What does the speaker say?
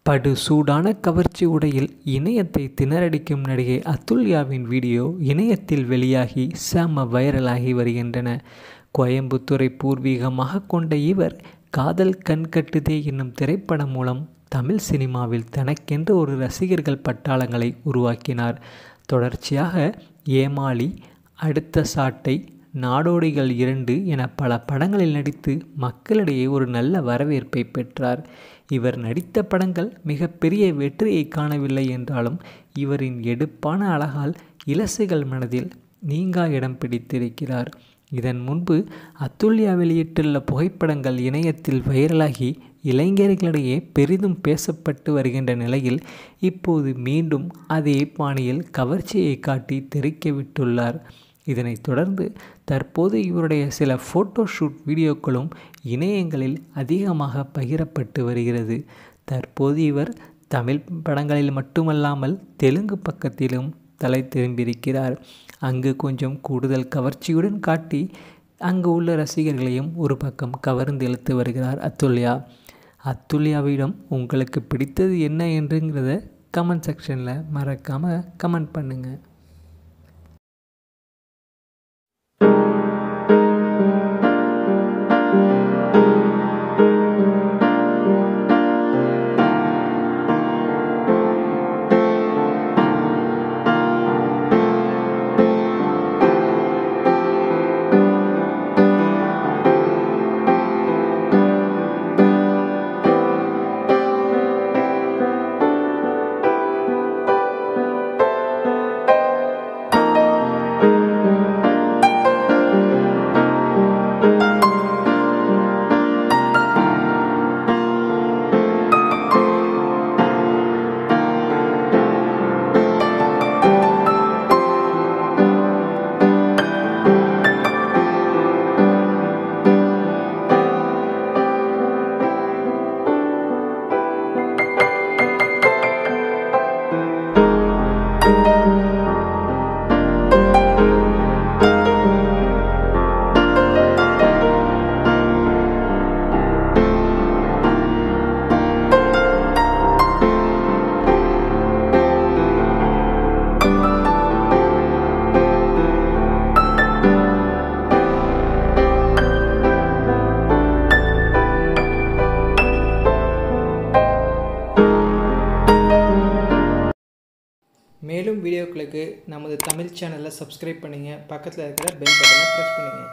படு சூடான கவர்ச்சி உடையில் இணையத்தை திணறடிக்கும் நடிகை அதுல்யாவின் வீடியோ இணையத்தில் வெளியாகி செம வைரலாகி வருகின்றன. கோயம்புத்தூரை பூர்வீகமாக கொண்ட இவர் காதல் கண்கட்டுதே என்னும் திரைப்படம் மூலம் தமிழ் சினிமாவில் தனக்கென்று ஒரு ரசிகர்கள் பட்டாளங்களை உருவாக்கினார். தொடர்ச்சியாக ஏமாளி, அடுத்த சாட்டை, நாடோடிகள் 2 என பல படங்களில் நடித்து மக்களிடையே ஒரு நல்ல வரவேற்பை பெற்றார். இவர் நடித்த படங்கள் மிகப்பெரிய வெற்றியை காணவில்லை என்றாலும் இவரின் எடுப்பான அழகால் இளசுகள் மனதில் நீங்கா இடம் பிடித்திருக்கிறார். இதன் முன்பு அதுல்யா வெளியிட்டுள்ள புகைப்படங்கள் இணையத்தில் வைரலாகி இளைஞர்களிடையே பெரிதும் பேசப்பட்டு வருகின்ற நிலையில் இப்போது மீண்டும் அதே பாணியில் கவர்ச்சியை காட்டி தெறிக்க விட்டுள்ளார். இதனைத் தொடர்ந்து தற்போது இவருடைய சில ஃபோட்டோ ஷூட் வீடியோக்களும் இணையங்களில் அதிகமாக பகிரப்பட்டு வருகிறது. தற்போது இவர் தமிழ் படங்களில் மட்டுமல்லாமல் தெலுங்கு பக்கத்திலும் தலை திரும்பியிருக்கிறார். அங்கு கொஞ்சம் கூடுதல் கவர்ச்சியுடன் காட்டி அங்கு உள்ள ரசிகர்களையும் ஒரு பக்கம் கவர்ந்து இழுத்து வருகிறார் அதுல்யா. அதுல்யாவிடம் உங்களுக்கு பிடித்தது என்ன என்றுங்கிறத கமெண்ட் செக்ஷனில் மறக்காமல் கமெண்ட் பண்ணுங்கள். மேலும் வீடியோக்களுக்கு நமது தமிழ் சேனலை சப்ஸ்கிரைப் பண்ணுங்கள். பக்கத்தில் இருக்கிற பெல் பட்டனை ப்ரெஸ் பண்ணுங்கள்.